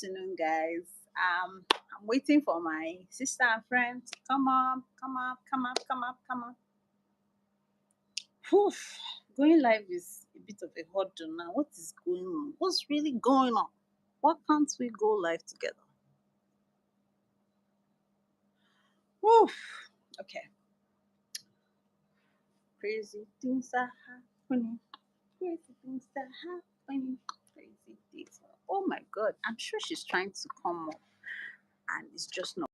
afternoon, guys. I'm waiting for my sister and friend to come up, come up, come up, come up, come up. Whew. Going live is a bit of a hurdle now. What is going on? What's really going on? Why can't we go live together? Whew. Okay. Crazy things are happening. Crazy things are happening. Crazy things. Oh my God. I'm sure she's trying to come up and it's just not.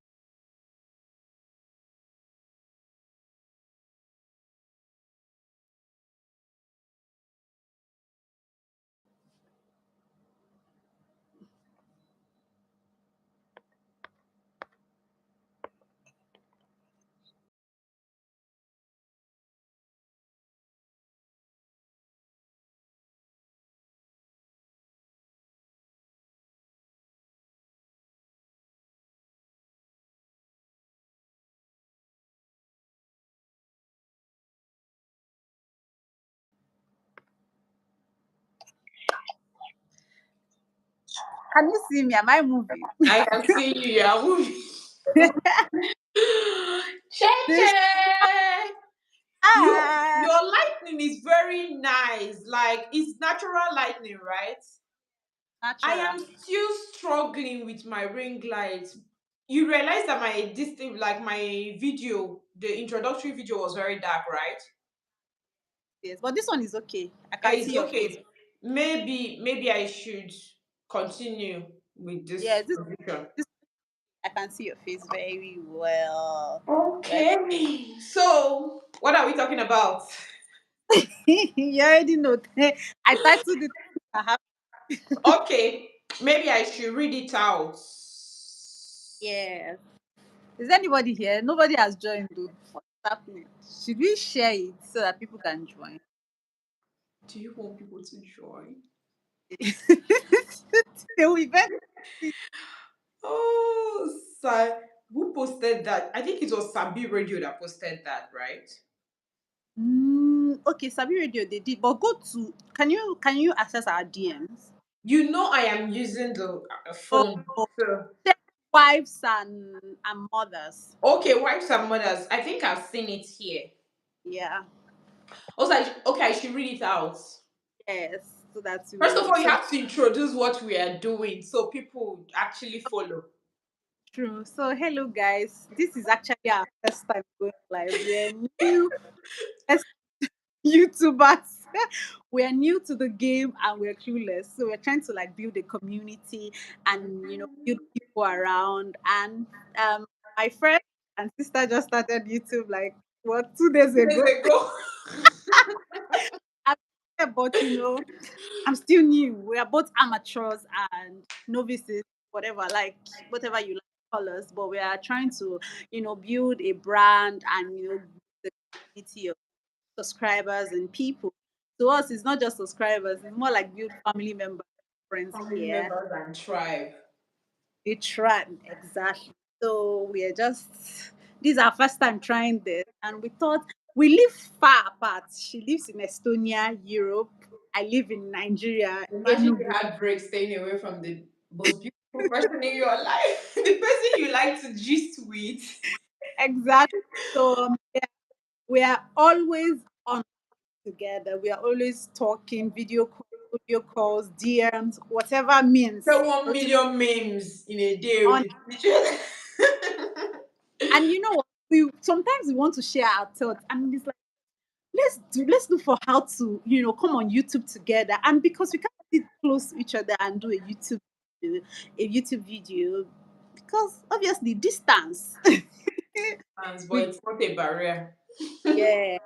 Can you see me? Am I moving? I can see you. You are moving. This Cheche! ah, Your lightning is very nice. Like it's natural lightning, right? I natural. am still struggling with my ring light. You realize that this thing, like my video, the introductory video was very dark, right? Yes, but this one is okay. I Yeah, can see it's your face. okay. Maybe I should continue with this Yes, this, position. this I can see your face very well. Well, Okay. So, what are we talking about? you already know. I titled it. I have- Okay, maybe I should read it out. Yes. Is anybody here? Nobody has joined. Though. What's happening? Should we share it so that people can join? Do you want people to join? They will eventually. Oh, who posted that? I think it was Sabi Radio that posted that, right? Okay, Sabi Radio they did, but go to. Can you access our DMs? You know, I am using the Oh, phone. So, check wives and mothers. okay, wives and mothers. I think I've seen it here. Yeah. Also, okay, I should read it out. Yes. So that's First of all, you so have to introduce what we are doing so people actually follow. true. So hello guys. This is actually our first time going live. We're new as YouTubers. We're new to the game and we're clueless. So we're trying to like build a community and build people around. And my friend and sister just started YouTube like what 2 days 2 days ago. ago. I'm but I'm still new. We are both amateurs and novices, whatever, like whatever you like to call us. But we are trying to, build a brand and the community of subscribers and people. To us, it's not just subscribers; it's more like build family members, friends Family here. members and tribe. We try exactly. So we are just this is our first time trying this, and we thought we live far apart. She lives in Estonia, Europe. I live in Nigeria, Imagine you Enugu. had break staying away from the most beautiful person in your life, the person you like to gist with. Exactly. So yeah, we are always on together. We are always talking, video calls, DMs, whatever means. So 1 million memes in a day with each other. And you know what? We sometimes we want to share our thoughts, and it's like let's look for how to come on YouTube together. And because we can't sit close to each other and do a YouTube video because obviously distance. But we it's not a barrier. yeah.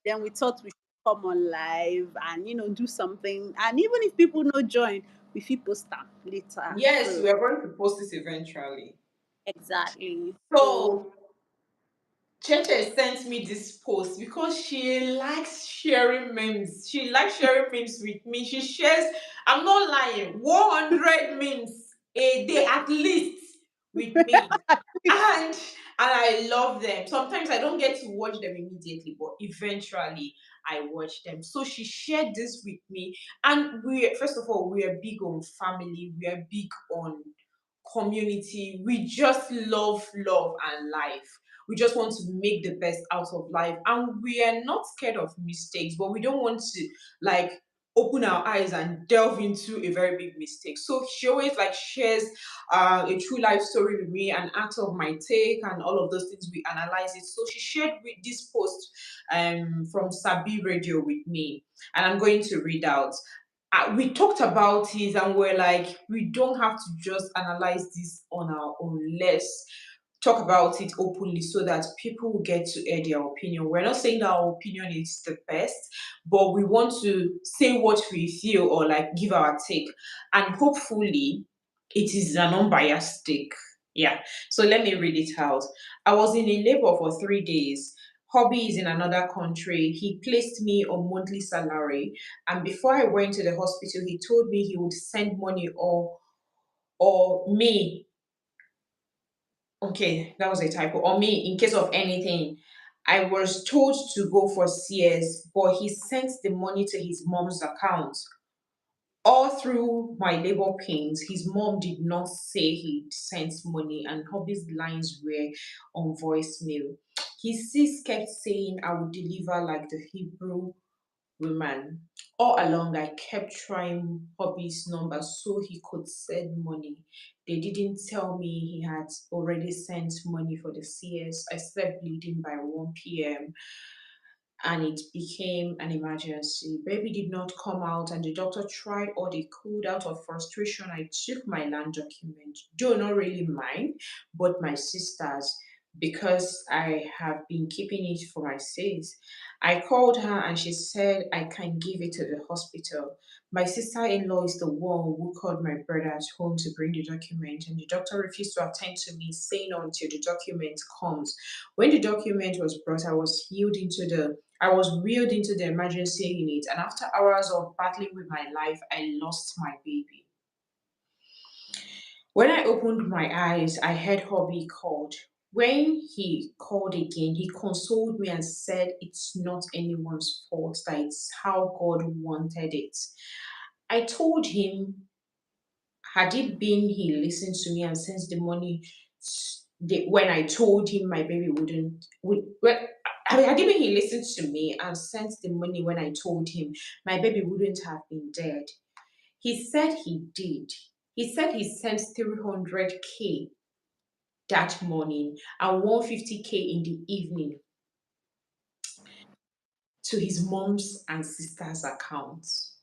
Then we thought we should come on live and do something. And even if people no join, we feel post am later. Yes, So we are going to post this eventually. exactly. So So Cheche sent me this post because she likes sharing memes. She likes sharing memes with me. She shares, I'm not lying, 100 memes a day at least. with me. And I love them. Sometimes I don't get to watch them immediately, but eventually I watch them. So she shared this with me, and we, first of all, we are big on family. We are big on community. We just love and life. We just want to make the best out of life, and we are not scared of mistakes, but we don't want to like open our eyes and delve into a very big mistake. So she always like shares a true life story with me and asks of my take and all of those things. We analyze it. So she shared with this post from Sabi Radio with me, and I'm going to read out. We talked about it and we're like, we don't have to just analyze this on our own. Let's talk about it openly so that people will get to air their opinion. We're not saying that our opinion is the best, but we want to say what we feel or like give our take. And hopefully, it is an unbiased take. Yeah. So let me read it out. I was in a labor for 3 days. Hobby is in another country. He placed me on monthly salary, and before I went to the hospital, he told me he would send money or me. Okay, that was a typo. Or me in case of anything. I was told to go for CS, but he sent the money to his mom's account. All through my labor pains, his mom did not say he sent money, and Hobby's lines were on voicemail. His sis kept saying I would deliver like the Hebrew woman. All along, I kept trying Hobby's number so he could send money. They didn't tell me he had already sent money for the CS. I slept bleeding by 1 p.m. and it became an emergency. Baby did not come out, and the doctor tried all they could. Out of frustration, I took my land document, though not really mine, but my sister's, because I have been keeping it for my sis. I called her and she said I can give it to the hospital. My sister in law is the one who called my brother at home to bring the document, and the doctor refused to attend to me, saying until the document comes. When the document was brought, I was wheeled into the emergency unit, and after hours of battling with my life, I lost my baby. When I opened my eyes, I heard Hobby called. When he called again, he consoled me and said it's not anyone's fault, that it's how God wanted it. I told him, had it been he listened to me and sent the money when I told him my baby well, I mean, had it been he listened to me and sent the money when I told him my baby wouldn't have been dead. He said he did. He said he sent 300K that morning and 150K in the evening to his mom's and sister's accounts.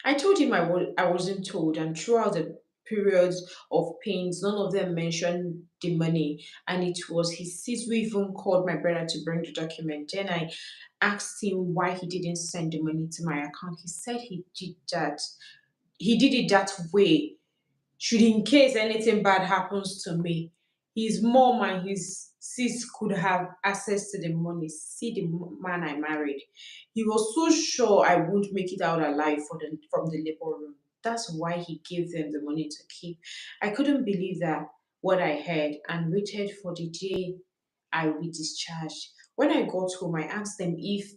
I told him I wasn't told, and throughout the periods of pains, none of them mentioned the money. And it was his sis who even called my brother to bring the document. Then I asked him why he didn't send the money to my account. He said he did that. He did it that way should in case anything bad happens to me, his mom and his sis could have access to the money. See the man I married. He was so sure I wouldn't make it out alive from the labor room. That's why he gave them the money to keep. I couldn't believe that what I heard and waited for the day I will be discharged. When I got home, I asked them if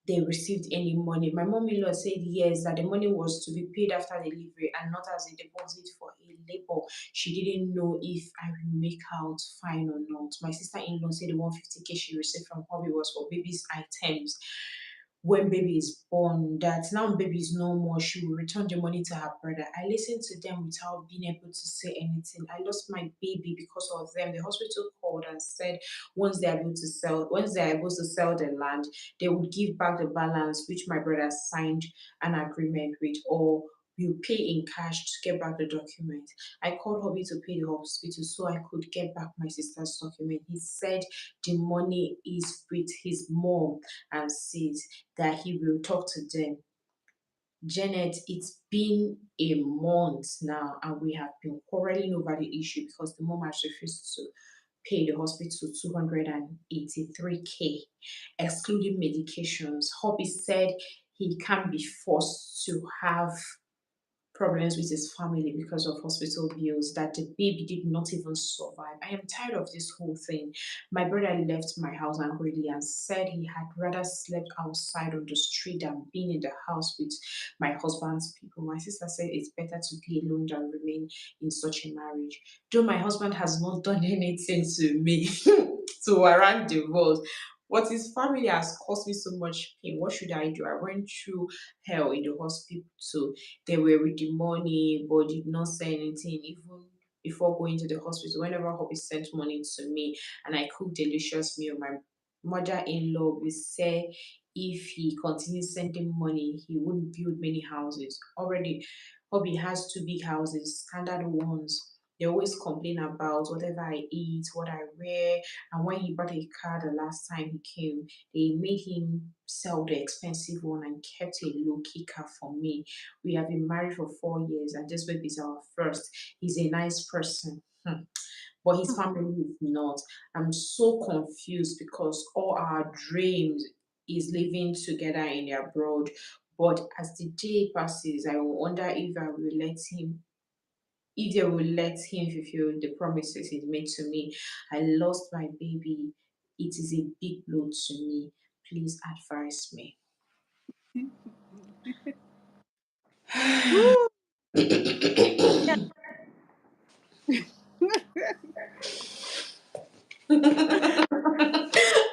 they received any money. My mom-in-law said yes, that the money was to be paid after delivery and not as a deposit for a labor. She didn't know if I will make out fine or not. My sister-in-law said the 150K she received from hobby was for baby's items when baby is born, that now baby is no more, she will return the money to her brother. I listened to them without being able to say anything. I lost my baby because of them. The hospital called and said once they are able to sell the land, they would give back the balance which my brother signed an agreement with, or will pay in cash to get back the document. I called Hobby to pay the hospital so I could get back my sister's document. He said the money is with his mom and says that he will talk to them. Janet, it's been a month now, and we have been quarreling over the issue because the mom has refused to pay the hospital 283K, excluding medications. Hobby said he can't be forced to have problems with his family because of hospital bills that the baby did not even survive. I am tired of this whole thing. My brother left my house angrily and said he had rather slept outside on the street than being in the house with my husband's people. My sister said it's better to be alone than remain in such a marriage. Though my husband has not done anything to me to warrant divorce, but his family has caused me so much pain. What should I do? I went through hell in the hospital. They were with the money, but did not say anything even before going to the hospital. Whenever hubby sent money to me and I cooked delicious meal, my mother-in-law will say if he continues sending money, he wouldn't build many houses. Already, hubby has two big houses, standard ones. They always complain about whatever I eat, what I wear, and when he bought a car the last time he came, they made him sell the expensive one and kept a low key car for me. We have been married for 4 years, and this baby is our first. He's a nice person. But his family is not. I'm so confused because all our dreams is living together in abroad. But as the day passes, I wonder if I will let him, if they will let him fulfill the promises he made to me. I lost my baby. It is a big blow to me. Please advise me. Woo! Yeah.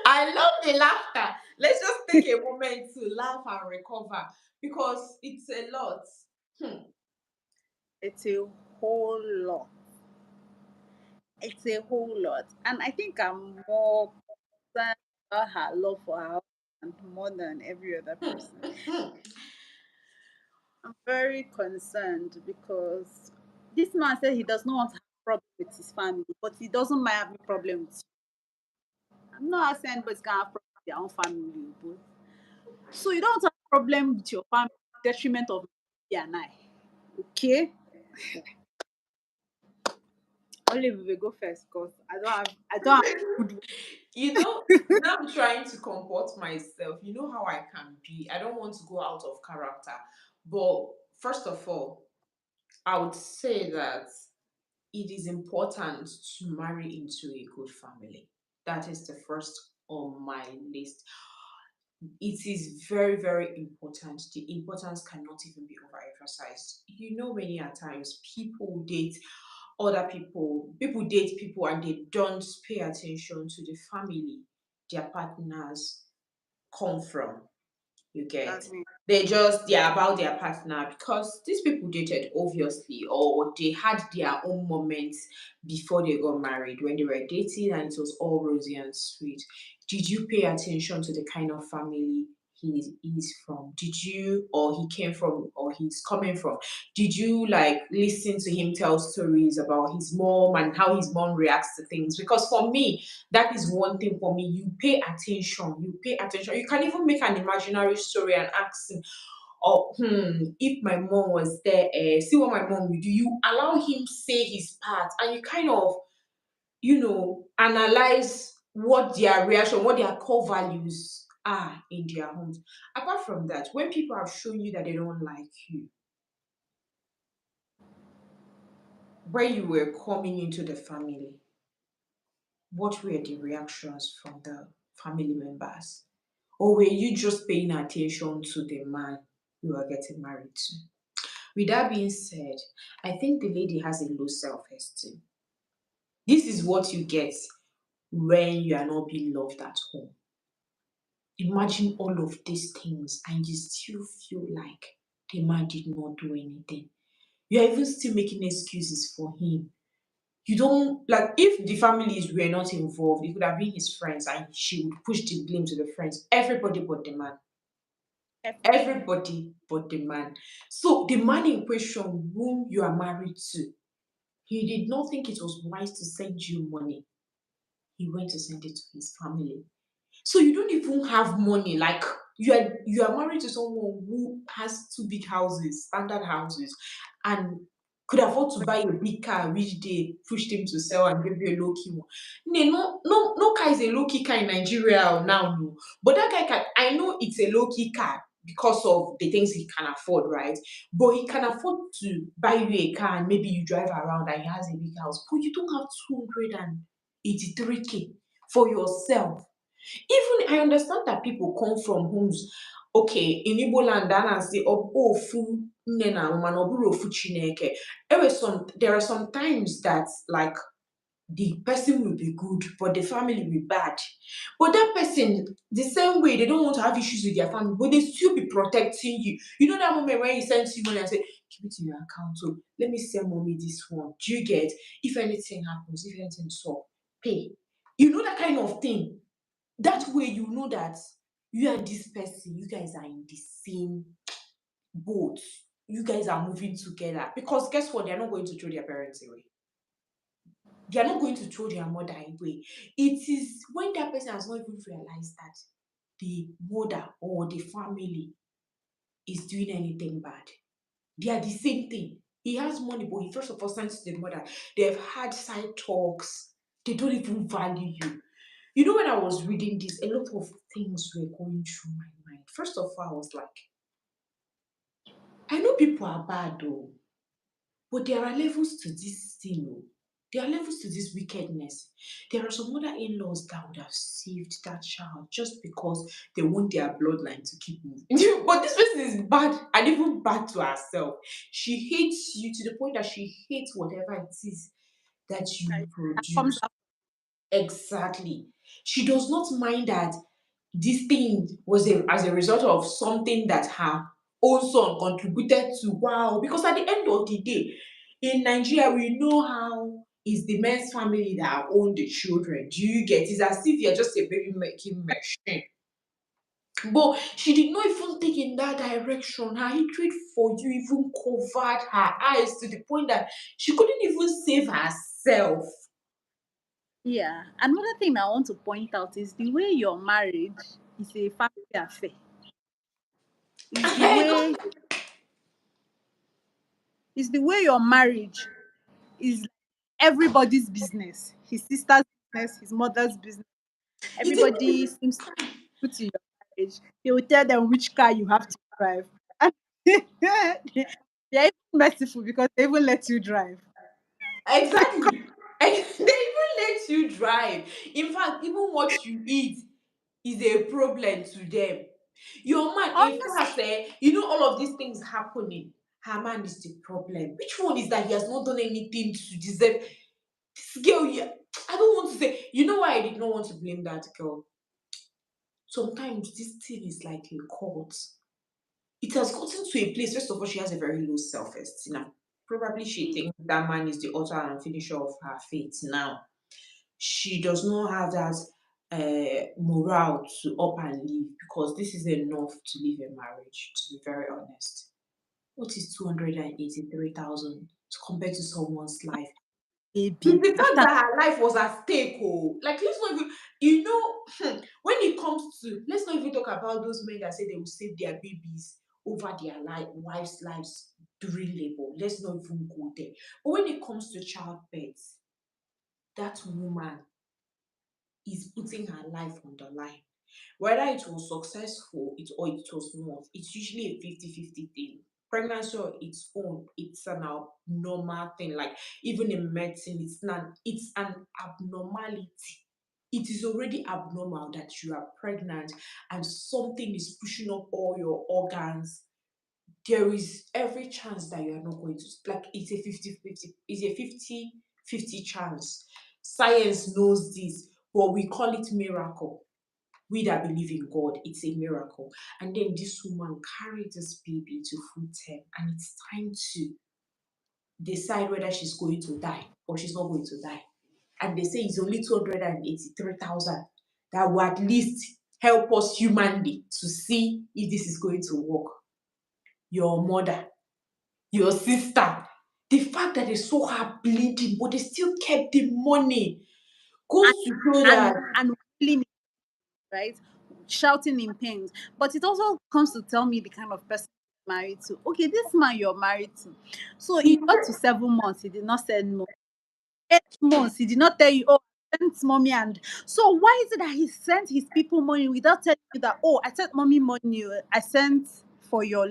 I love the laughter. Let's just take a moment to laugh and recover because it's a lot. Hmm. It's a whole lot. It's a whole lot. And I think I'm more concerned about her love for her husband more than every other person. Hmm. I'm very concerned because this man said he does not want to have a problem with his family, but he doesn't mind having a problem with you. I'm not asking anybody's gonna have problem with their own family, but so you don't want to have a problem with your family detriment of me and I. Okay? Only we will go first because I don't have good one. Now I'm trying to comport myself. You know how I can be. I don't want to go out of character. But first of all, I would say that it is important to marry into a good family. That is the first on my list. It is very, very important. The importance cannot even be overemphasized. Many a times people date people and they don't pay attention to the family their partners come from. You get? That's me. They're about their partner because these people dated obviously, or they had their own moments before they got married when they were dating and it was all rosy and sweet. Did you pay attention to the kind of family he's from? Did you, or he came from, or he's coming from? Did you like listen to him tell stories about his mom and how his mom reacts to things? Because for me, that is one thing for me. You pay attention. You pay attention. You can even make an imaginary story and ask him, oh, if my mom was there, see what my mom would do. You allow him say his part, and you kind of, analyze what their reaction, what their core values are in their homes. Apart from that, when people have shown you that they don't like you, when you were coming into the family, what were the reactions from the family members? Or were you just paying attention to the man you are getting married to? With that being said, I think the lady has a low self esteem. This is what you get when you are not being loved at home. Imagine all of these things and you still feel like the man did not do anything. You are even still making excuses for him. You don't like if the families were not involved, it could have been his friends and she would push the blame to the friends. Everybody but the man. Everybody. Everybody but the man. So the man in question whom you are married to, he did not think it was wise to send you money. He went to send it to his family. So you don't even have money. Like you are married to someone who has two big houses, standard houses, and could afford to buy a big car which they pushed him to sell and give you a low key one. No car is a low key car in Nigeria now, no. But that guy can I know it's a low key car. because of the things he can afford, right? But he can afford to buy you a car and maybe you drive around and he has a big house. But you don't have 283K for yourself. Even I understand that people come from homes, okay, in Igbo land, and say, oh, ofu nne na mama na ọ bụrụ ofu Chineke. There are some times that like the person will be good, but the family will be bad. But that person, the same way, they don't want to have issues with their family, but they still be protecting you. You know that moment when you send you money and say, keep it in your account. So let me send mommy this one. Do you get? If anything happens, if anything so pay. You know that kind of thing. That way you know that you and this person, you guys are in the same boat. You guys are moving together. Because guess what? They're not going to throw their parents away. They are not going to throw their mother away. It is when that person has not even realized that the mother or the family is doing anything bad. They are the same thing. He has money, but he first of all sends to the mother. They have had side talks. They don't even value you. You know, when I was reading this, a lot of things were going through my mind. First of all, I was like, I know people are bad though, but there are levels to this thing. Oh. There are levels to this wickedness. There are some other in-laws that would have saved that child just because they want their bloodline to keep moving. But this person is bad and even bad to herself. She hates you to the point that she hates whatever it is that you That comes produce. out. Exactly. She does not mind that this thing was as a result of something that her own son contributed to. Wow. Because at the end of the day, in Nigeria, we know how it's the men's family that own the children. Do you get? It's as if you're just a baby making machine. But she did not even think in that direction. Her hatred for you even covered her eyes to the point that she couldn't even save herself. Yeah. Another thing I want to point out is the way your marriage is a family affair. Is the way is the way your marriage is everybody's business. His sister's business, his mother's business. It's even Everybody seems to put in your marriage. They will tell them which car you have to drive. They're even merciful because they even let you drive. exactly. And they even let you drive. In fact, even what you eat is a problem to them. Your man, in Honestly, fact, you know all of these things happening. Her man is the problem. Which one is that he has not done anything to deserve this girl? Yeah, I don't want to say. You know why I did not want to blame that girl? Sometimes this thing is like a cult. It has gotten to a place. First of all, she has a very low self-esteem. Now, probably she thinks that man is the author and finisher of her fate. Now, she does not have that morale to up and leave because this is enough to leave a marriage. To be very honest, what is 283,000 compared to someone's life? It's baby. the fact After that her life was at stake. Oh, like let's not even, you know, when it comes to, let's not even talk about those men that say they will save their babies over their wives' lives during labor. Let's not even go there. But when it comes to childbirth, that woman is putting her life on the line. Whether it was successful or it was not, it's usually a 50-50 thing. Pregnancy on its own, it's an abnormal thing. Like even in medicine, it's an abnormality. It is already abnormal that you are pregnant and something is pushing up all your organs. There is every chance that you are not going to, like it's a 50-50. It's a 50-50 chance. Science knows this, but we call it miracle. We that believe in God, it's a miracle. And then this woman carried this baby to full term, and it's time to decide whether she's going to die or she's not going to die. And they say it's only 283,000 that will at least help us humanly to see if this is going to work. Your mother, your sister, the fact that they saw her bleeding, but they still kept the money goes and to show that. and wailing, right, shouting in pains. But it also comes to tell me the kind of person you're married to. Okay, this man you're married to. So it got to 7 months, he did not send more. 8 months, he did not tell you, oh, sent mommy, and so why is it that he sent his people money without telling you that, oh, I sent mommy money, I sent for your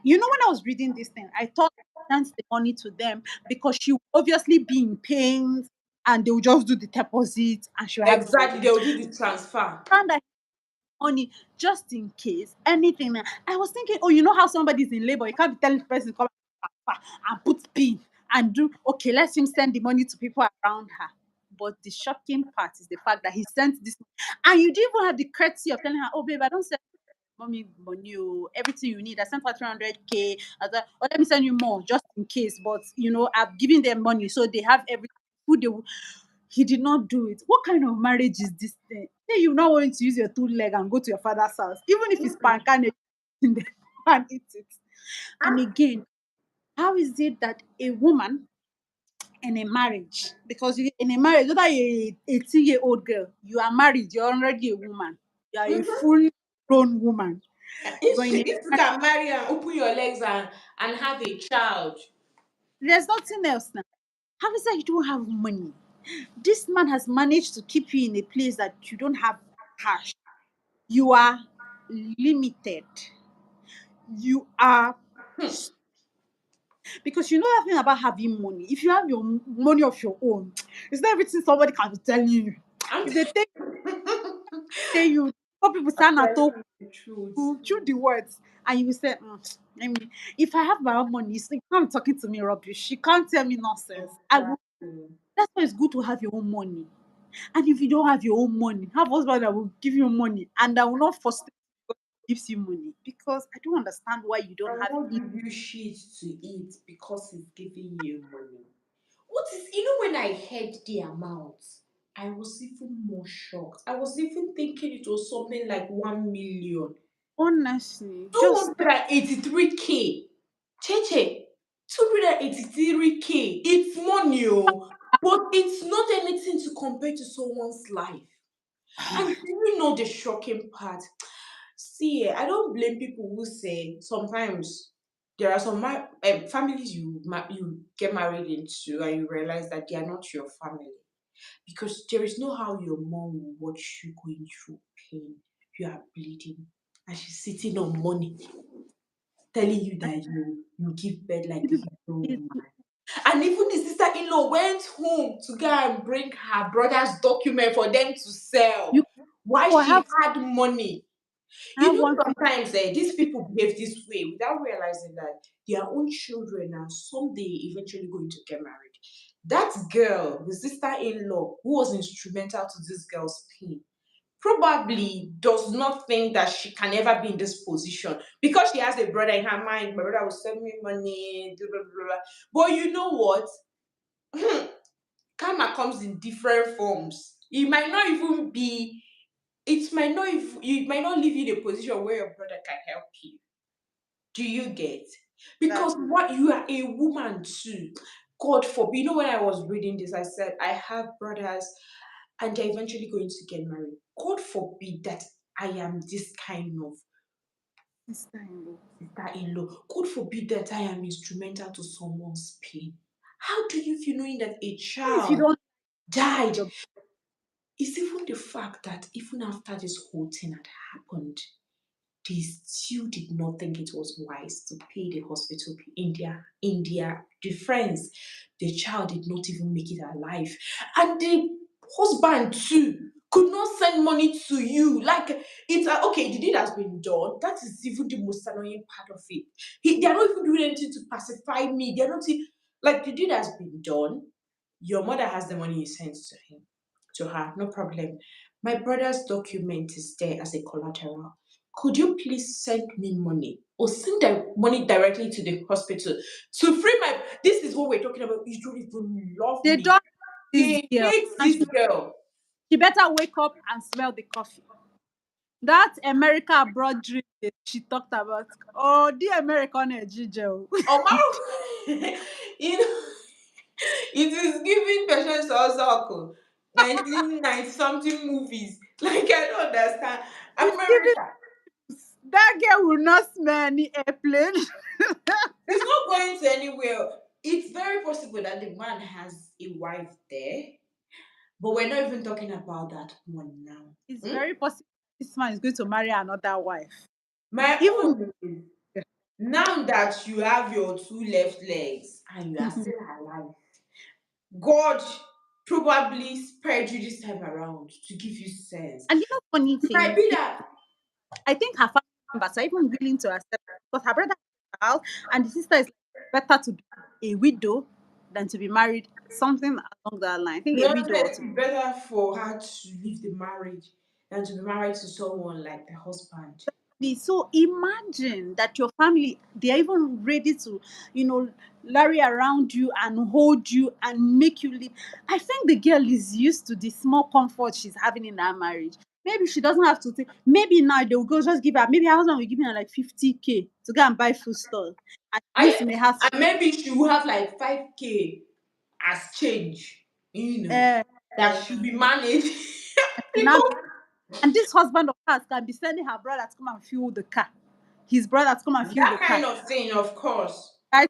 you know, when I was reading this thing, I thought he sent the money to them because she would obviously be in pain and they will just do the deposit and she'll have it all. Exactly, they'll do the transfer. And that money just in case anything. I was thinking, oh, you know how somebody's in labor, you can't be telling the person come and put pin and do okay, let him send the money to people around her. But the shocking part is the fact that he sent this, and you didn't even have the courtesy of telling her, oh babe, I don't send mommy money, oh, everything you need. I sent her 300K. Oh, let me send you more just in case. But you know, I've given them money, so they have everything. Food they will, he did not do it. What kind of marriage is this thing? Say you now want to use your two leg and go to your father's house, even if it's pancake in there and eat it. And again, how is it that a woman in a marriage, because in a marriage, whether you're a 18-year-old girl, you are married, you're already a woman, you are a Mhm. full grown woman. But in a If you marriage, can marry and open your legs and have a child. there's nothing else now. How is that you don't have money? This man has managed to keep you in a place that you don't have cash. You are limited. You are because you know that thing about having money. If you have your money of your own, it's not everything somebody can be telling you. I'm, If they tell you, some people I'm stand and talk telling you the truth. you through the words, and you will say, let me. If I have my own money, so you can't be talking to me rubbish. You can't tell me nonsense. I will. Exactly. That's why it's good to have your own money. And if you don't have your own money, have husband that will give you money and that will not frustrate you because he gives you money. Because I don't understand why you I don't have won't it. give you shit to eat because he's giving you money. What is, you know, when I heard the amount, I was even more shocked. I was even thinking it was something like 1 million. Honestly, just 283K. Cheche, 283K. It's money, oh, but it's not anything to compare to someone's life. And do you know the shocking part? See, I don't blame people who say sometimes there are some families you get married into and you realize that they are not your family because there is no how your mom will watch you going through pain. You are bleeding and she's sitting on money, telling you that you give birth like a Hebrew woman. And even the sister-in-law went home to go and bring her brother's document for them to you sell. Why or she have had money. You have know, one thing. sometimes these people behave this way without realizing that their own children are someday eventually going to get married. That girl, the sister-in-law, who was instrumental to this girl's pain, probably does not think that she can ever be in this position because she has a brother in her mind. My brother will send me money, blah, blah, blah, blah. But you know what? Karma comes in different forms. It might not even be, it might not leave you in a position where your brother can help you. Do you get? Because That's what, you are a woman too. God forbid. You know, when I was reading this, I said, I have brothers and they're eventually going to get married. God forbid that I am this kind of sister-in-law. sister-in-law. God forbid that I am instrumental to someone's pain. How do you feel knowing that a Even if you child don't died? your It's even the fact that even after this whole thing had happened, they still did not think it was wise to pay the hospital in their defense. The child did not even make it alive. And the husband too could not send money to you. Like, it's okay, the deed has been done. That is even the most annoying part of it. They're not even doing anything to pacify me. They're not like, the deed has been done. Your mother has the money you sent to her, no problem. My brother's document is there as a collateral. Could you please send me money or send the money directly to the hospital to free my? This is what we're talking about. You don't even love they me. don't this They girl hate and this girl. she better wake up and smell the coffee. That America abroad dream that she talked about. Oh, the American Ejijel. Omar, you know, it is giving Patience Ozako 1990 something movies. Like, I don't understand. It's giving America. that girl will not smell any airplane. He's not going to anywhere. It's very possible that the man has a wife there, But we're not even talking about that one now. It's Hmm? very possible this man is going to marry another wife. My Even own is now that you have your two left legs and you are still alive, God probably spared you this time around to give you sense. and funny It might thing, be that I think her family members are even willing to accept it because her brother has a child and the sister is like, better to be a widow than to be married. Something along that line. I think a no, widow or that to it's better for her to leave the marriage than to be married to someone like the husband. be. So imagine that your family, they are even ready to, you know, larry around you and hold you and make you live. I think the girl is used to the small comfort she's having in that marriage. Maybe she doesn't have to take, maybe now they will go just give her, maybe her husband will give her like 50K to go and buy food stuff. At least I may have, and maybe she will have like 5K as change, you know, uh, that should be managed. now, Because and this husband of hers can be sending her brother to come and fuel the car. His brother to come and fuel the that car. kind of thing, of course. Right?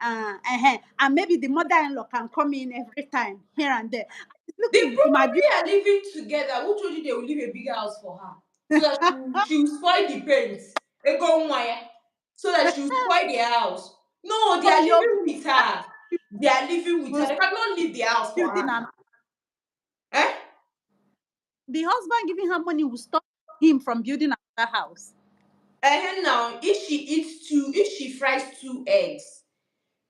And maybe the mother-in-law can come in every time here and there. It's They looking to my view. probably are living together. Who told you they will leave a bigger house for her? So that she will spoil the paint. They go wire. So that she will spoil the house. No, they So are your living with her. They are living with will her. They start cannot leave the house for building her and now. Eh? the husband giving her money will stop him from building another house. And now, if she fries two eggs,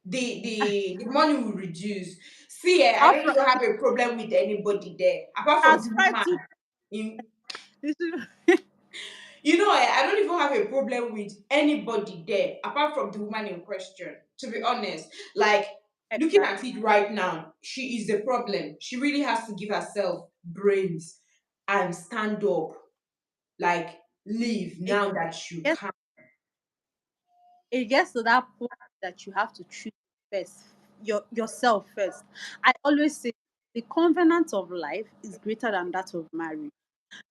the money will reduce. See, I Or don't from even have a problem with anybody there, apart from as the far woman. to In You know, I don't even have a problem with anybody there apart from the woman in question. To be honest, like looking at it right now, she is the problem. She really has to give herself brains and stand up, like leave it now that you gets can. it gets to that point that you have to choose first, yourself first. I always say the covenant of life is greater than that of marriage.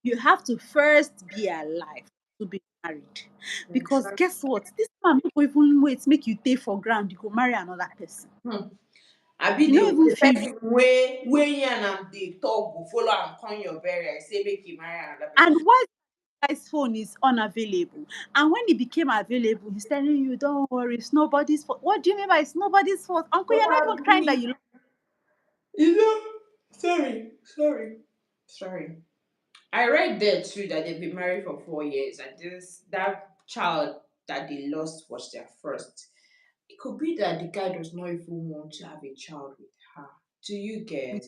You have to first be alive to be married. Because guess what? This man no go even wait, make you take for ground, you go marry another person. Hmm. I be You don't even the feel you. person way and am the talk go follow and come your burial. Say make you marry another person. And why guy's phone is unavailable? And when it became available, he's telling you, don't worry, it's nobody's fault. What do you mean by it's nobody's fault? Uncle, you're not even crying that Probably, you you know. Sorry. I read there too that they've been married for 4 years, and this that child that they lost was their first. It could be that the guy does not even want to have a child with her. Do you get?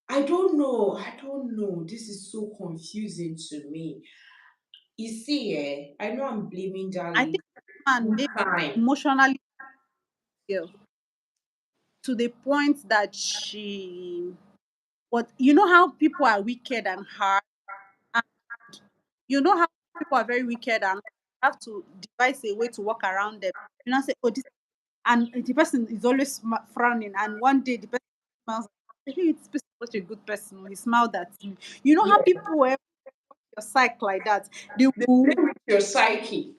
I don't know. I don't know. This is so confusing to me. You see, I know I'm blaming I Darling think man full made time. emotionally ill to the point that she what you know how people are wicked and hard. And you know how people are very wicked and have to devise a way to walk around them. You know, say, oh, this and the person is always frowning, and one day the person smiles. Hey, this person is such a good person. Oh, he smiled at me. You know how Yeah. people were your psyche like that. They They will play with your psyche.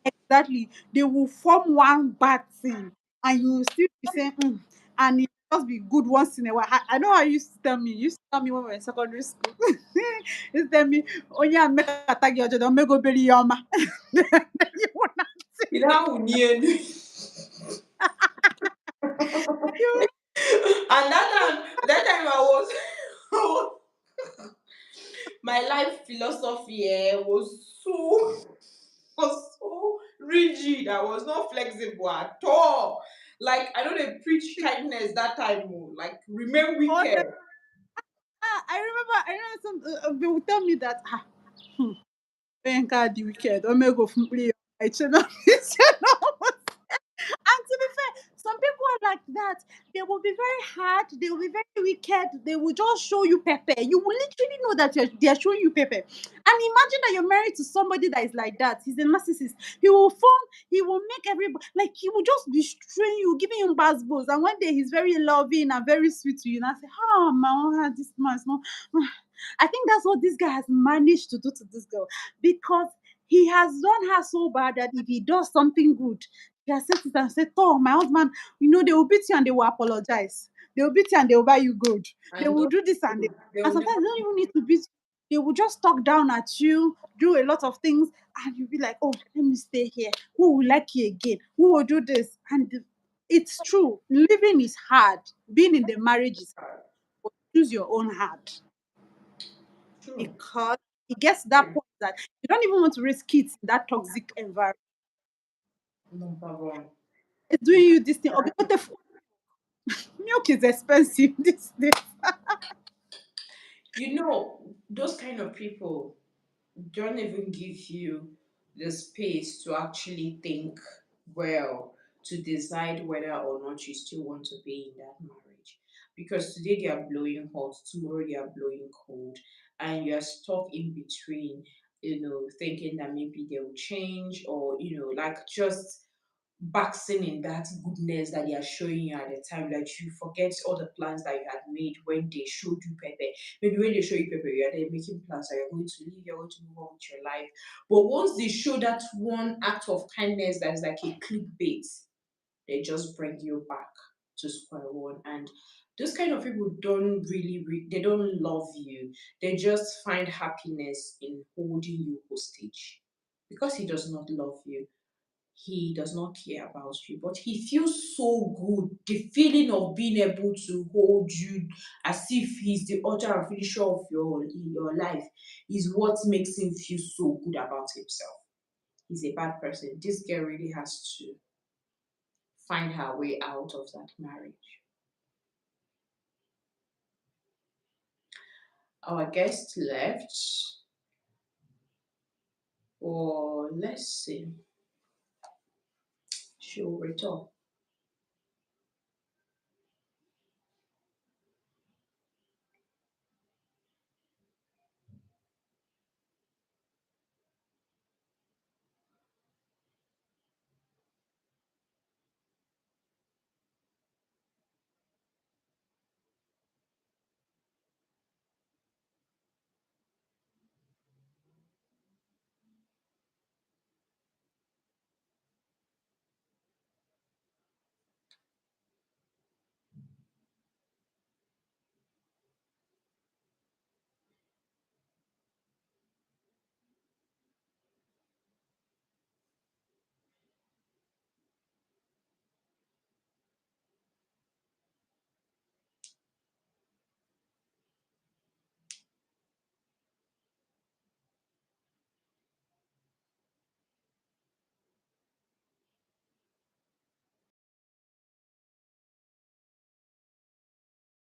exactly they will form one bad thing, and you will still be saying, and it just be good once in a while. I know how you used to tell me. You used to tell me when we were in secondary school. You used to tell me, "Oh yeah, make a tag your don't make go bury your ma." You will not say You know how we need. you. And that time my life philosophy was so rigid. I was not flexible at all. Like I don't dey preach kindness that time. Oh. Like remain wicked. I remember they would tell me that Yinka the wicked, Omego from play your channel. And to be fair, some people are like that. They will be very hard, they will be very wicked, they will just show you pepper. You will literally know that they are showing you pepper. And imagine that you're married to somebody that is like that. He's a narcissist. He will make everybody like he will just destroy you, giving you basketballs. And one day he's very loving and very sweet to you. And I say, oh man, this man is not. I think that's what this guy has managed to do to this girl because he has done her so bad that if he does something good, she accepts it and said, oh, my husband, they will beat you and they will apologize. They will beat you and they will buy you gold. They And will those do this people, they and will sometimes never. they don't even need to beat you. They will just talk down at you, do a lot of things, and you'll be like, oh, let me stay here. Who will like you again? Who will do this? And it's true. Living is hard. Being in the marriage is hard. But choose your own heart True. because it gets to that point that you don't even want to raise kids in that toxic environment. Number one. It's doing you this thing. Okay, what the milk is expensive this day. You know, those kind of people don't even give you the space to actually think well, to decide whether or not you still want to be in that marriage. Because today they are blowing hot, tomorrow they are blowing cold, and you are stuck in between, thinking that maybe they will change, or, like, just basking in that goodness that they are showing you at the time, that you forget all the plans that you had made when they showed you Pepe. Maybe when they show you Pepe, you are there making plans that you're going to leave, you're going to move on with your life. But once they show that one act of kindness that is like a clickbait, they just bring you back to square one. And those kind of people don't really, they don't love you. They just find happiness in holding you hostage because he does not love you, he does not care about you, but he feels so good. The feeling of being able to hold you as if he's the author and finisher of your life is what makes him feel so good about himself. He's a bad person. This girl really has to find her way out of that marriage. Our guest left, or let's see, she'll return.